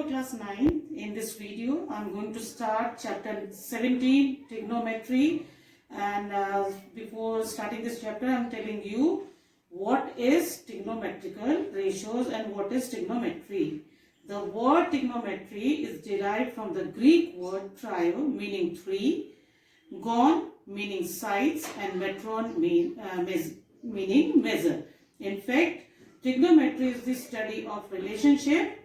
class 9. In this video, I am going to start chapter 17, trigonometry. And before starting this chapter, I am telling you what is trigonometrical ratios and what is trigonometry. The word trigonometry is derived from the Greek word trio, meaning three, gon, meaning sides, and metron, meaning measure. In fact, trigonometry is the study of relationship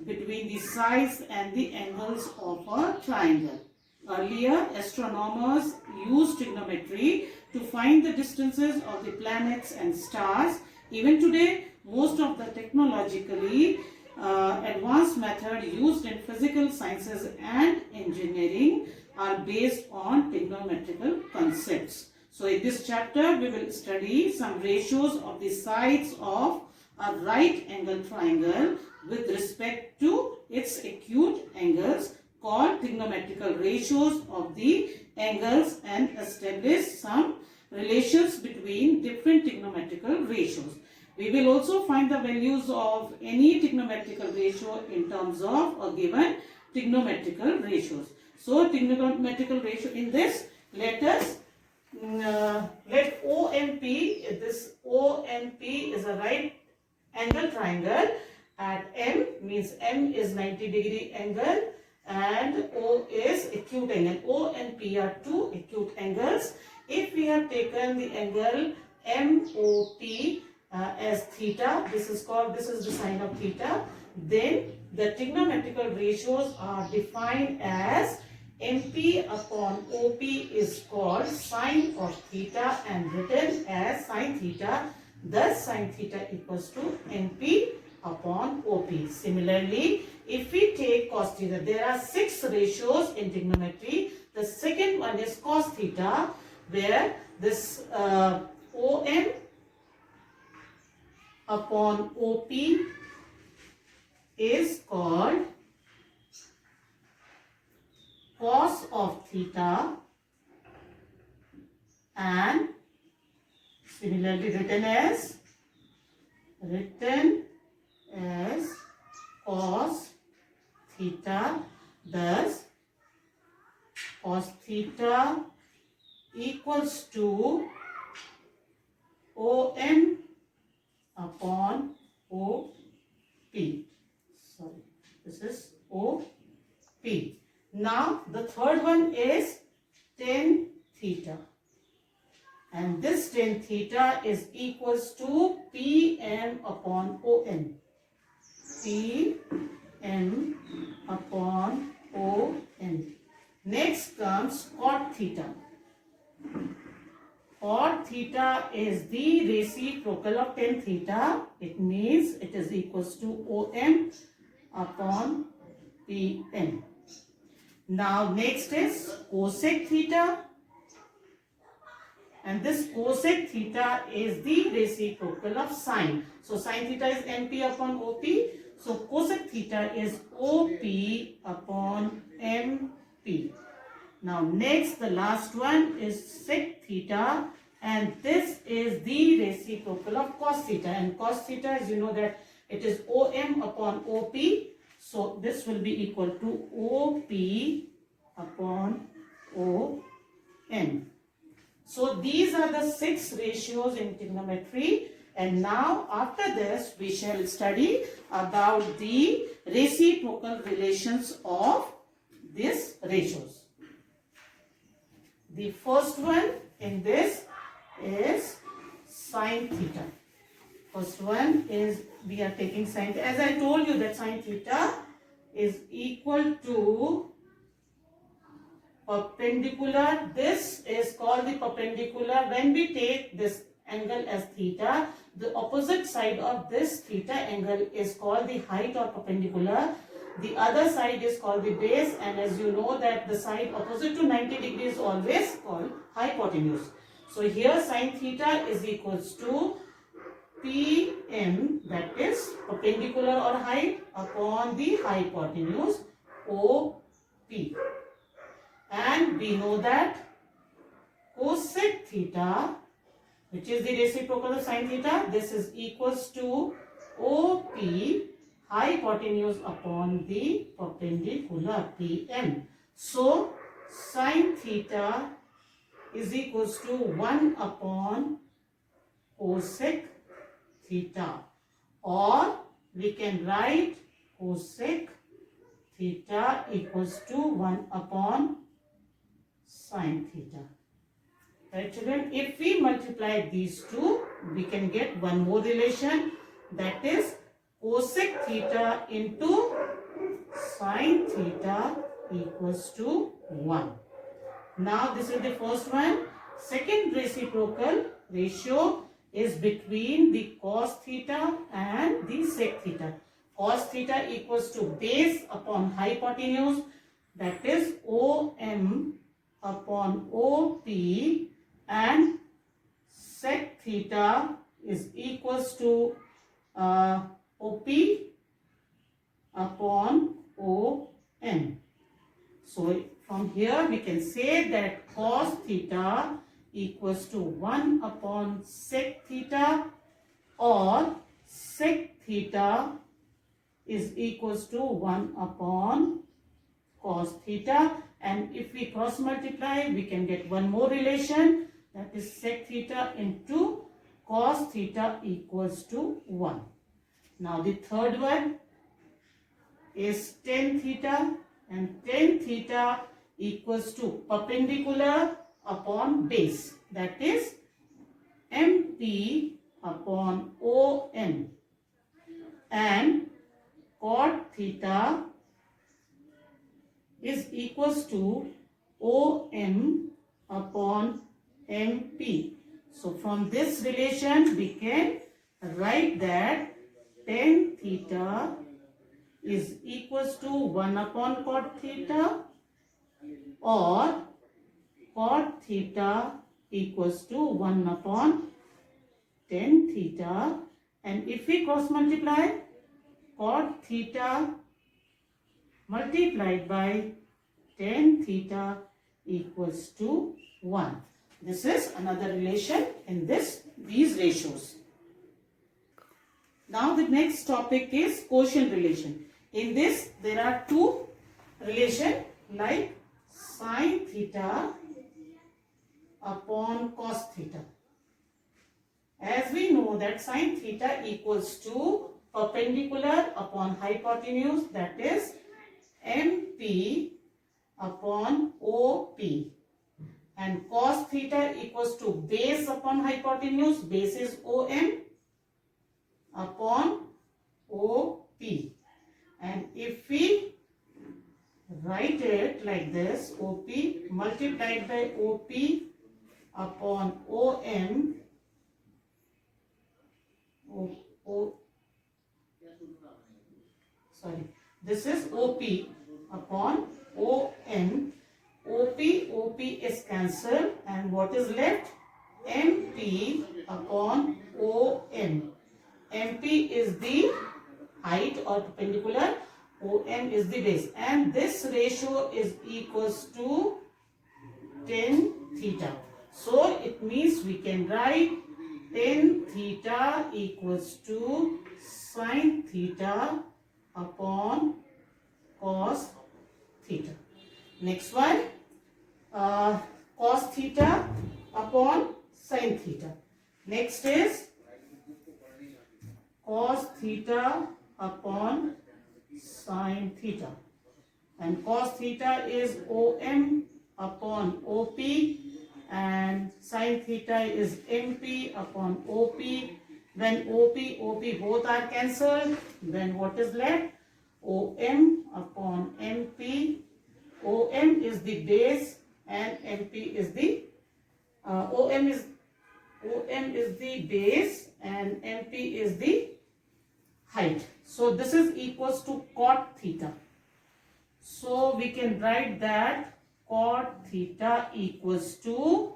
between the sides and the angles of a triangle. Earlier, astronomers used trigonometry to find the distances of the planets and stars. Even today, most of the technologically advanced methods used in physical sciences and engineering are based on trigonometrical concepts. So in this chapter, we will study some ratios of the sides of a right angle triangle with respect to its acute angles, called trigonometrical ratios of the angles, and establish some relations between different trigonometrical ratios. We will also find the values of any trigonometrical ratio in terms of a given trigonometrical ratios. So trigonometrical ratio in this, let OMP, this OMP is a right angle triangle at M, means M is 90-degree angle and O is acute angle. O and P are two acute angles. If we have taken the angle MOP as theta, this is the sign of theta, then the trigonometrical ratios are defined as MP upon OP is called sine of theta and written as sine theta. Thus, sine theta equals to MP upon OP. Similarly, if we take cos theta, there are 6 ratios in trigonometry. The second one is cos theta, where this OM upon OP is called cos of theta and similarly written as cos theta. Thus, cos theta equals to OM upon OP. Sorry, this is OP. Now, the third one is tan theta. And this tan theta is equals to PM upon ON. PM upon ON. Next comes cot theta. Cot theta is the reciprocal of tan theta. It means it is equals to OM upon PM. Now next is cosec theta. And this cosec theta is the reciprocal of sine. So sine theta is MP upon OP. So cosec theta is OP upon MP. Now next, the last one is sec theta. And this is the reciprocal of cos theta. And cos theta, as you know that it is OM upon OP. So this will be equal to OP upon ON. So these are the 6 ratios in trigonometry, and now after this we shall study about the reciprocal relations of these ratios. The first one in this is sine theta. First one is we are taking sine theta. As I told you that sine theta is equal to perpendicular. This is called the perpendicular. When we take this angle as theta, the opposite side of this theta angle is called the height or perpendicular. The other side is called the base, and as you know that the side opposite to 90 degrees is always called hypotenuse. So here sine theta is equals to PM, that is perpendicular or height, upon the hypotenuse OP. And we know that cosec theta, which is the reciprocal of sine theta, this is equals to OP hypotenuse upon the perpendicular PM. So sin theta is equals to 1 upon cosec theta, or we can write cosec theta equals to 1 upon sin theta. Right, children? If we multiply these two, we can get one more relation, that is cosec theta into sin theta equals to 1. Now this is the first one. Second reciprocal ratio is between the cos theta and the sec theta. Cos theta equals to base upon hypotenuse, that is OM upon OP, and sec theta is equals to OP upon OM. So from here we can say that cos theta equals to 1 upon sec theta, or sec theta is equals to 1 upon cos theta. And if we cross multiply, we can get one more relation, that is sec theta into cos theta equals to 1. Now the third one is tan theta, and tan theta equals to perpendicular upon base, that is MP upon OM, and cot theta is equals to OM upon MP. So from this relation we can write that tan theta is equals to 1 upon cot theta, or cot theta equals to 1 upon tan theta. And if we cross multiply, cot theta multiplied by tan theta equals to 1. This is another relation in these ratios. Now the next topic is quotient relation. In this there are two relations, like sin theta upon cos theta. As we know that sin theta equals to perpendicular upon hypotenuse, that is MP upon OP, and cos theta equals to base upon hypotenuse, base is OM upon OP. And if we write it like this, OP multiplied by OP upon OM, this is OP upon OM. OP is cancelled, and what is left? MP upon OM. MP is the height or perpendicular, OM is the base, and this ratio is equals to tan theta. So it means we can write tan theta equals to sin theta upon cos theta. Next one, cos theta upon sin theta. Next is cos theta upon sin theta, and cos theta is OM upon OP, and sin theta is MP upon OP. When OP both are cancelled, then what is left? OM upon MP. OM is the base and MP is the OM is the base and MP is the height. So this is equals to cot theta. So we can write that cot theta equals to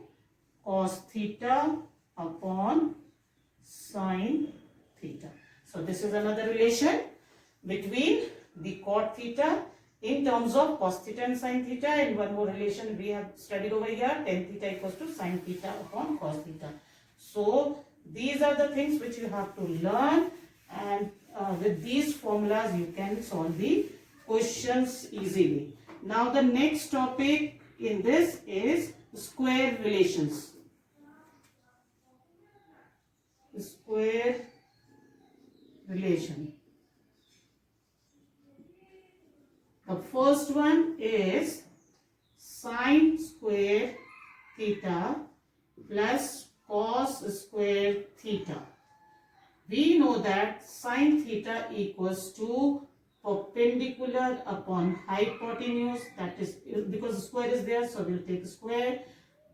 cos theta upon sin theta. So this is another relation between the cot theta in terms of cos theta and sin theta, and one more relation we have studied over here, tan theta equals to sin theta upon cos theta. So these are the things which you have to learn, and with these formulas you can solve the questions easily. Now the next topic in this is square relations. Square relation. The first one is sine square theta plus cos square theta. We know that sine theta equals to perpendicular upon hypotenuse, that is because square is there, so we will take square,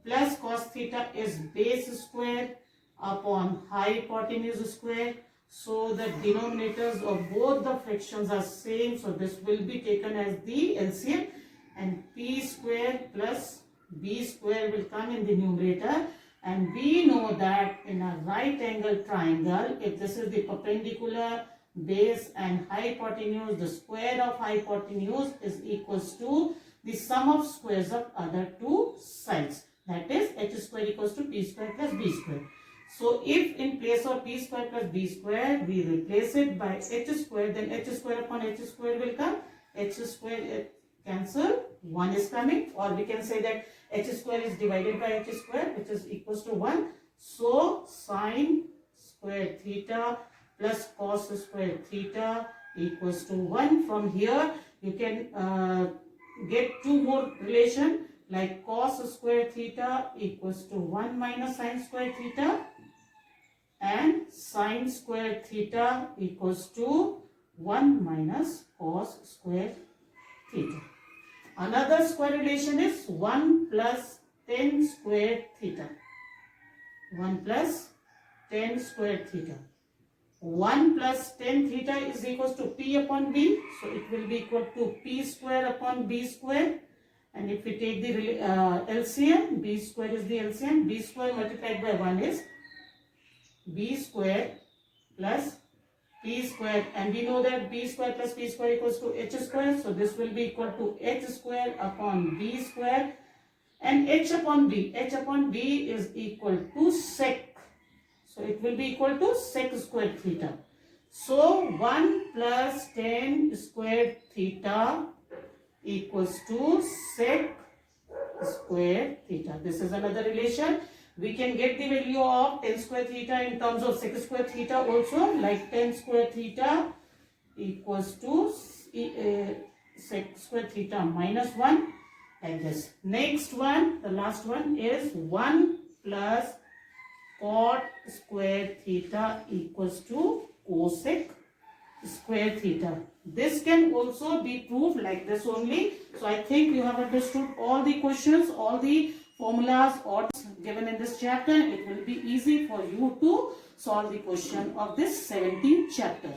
plus cos theta is base square upon hypotenuse square. So the denominators of both the fractions are same, so this will be taken as the LCM, and p square plus b square will come in the numerator. And we know that in a right angle triangle, if this is the perpendicular, base and hypotenuse, the square of hypotenuse is equals to the sum of squares of other two sides. That is h square equals to p square plus b square. So if in place of p square plus b square we replace it by h square, then h square upon h square will come. H square cancel, 1 is coming, or we can say that h square is divided by h square, which is equals to 1. So sine square theta plus cos square theta equals to 1. From here you can get two more relation, like cos square theta equals to 1 minus sine square theta, and sine square theta equals to 1 minus cos square theta. Another square relation is 1 plus 10 square theta. 1 plus 10 square theta. 1 plus 10 theta is equals to p upon b. So it will be equal to p square upon b square. And if we take the LCM, b square is the LCM. B square multiplied by 1 is b square plus p square, and we know that b square plus p square equals to h square, so this will be equal to h square upon b square, and h upon b is equal to sec, so it will be equal to sec square theta. So 1 plus 10 square theta equals to sec square theta. This is another relation. We can get the value of 10 square theta in terms of sec square theta also, like 10 square theta equals to sec square theta minus 1, like this. Next one, the last one is 1 plus cot square theta equals to cosec square theta. This can also be proved like this only. So I think you have understood all the questions, all the formulas or given in this chapter. It will be easy for you to solve the question of this 17th chapter.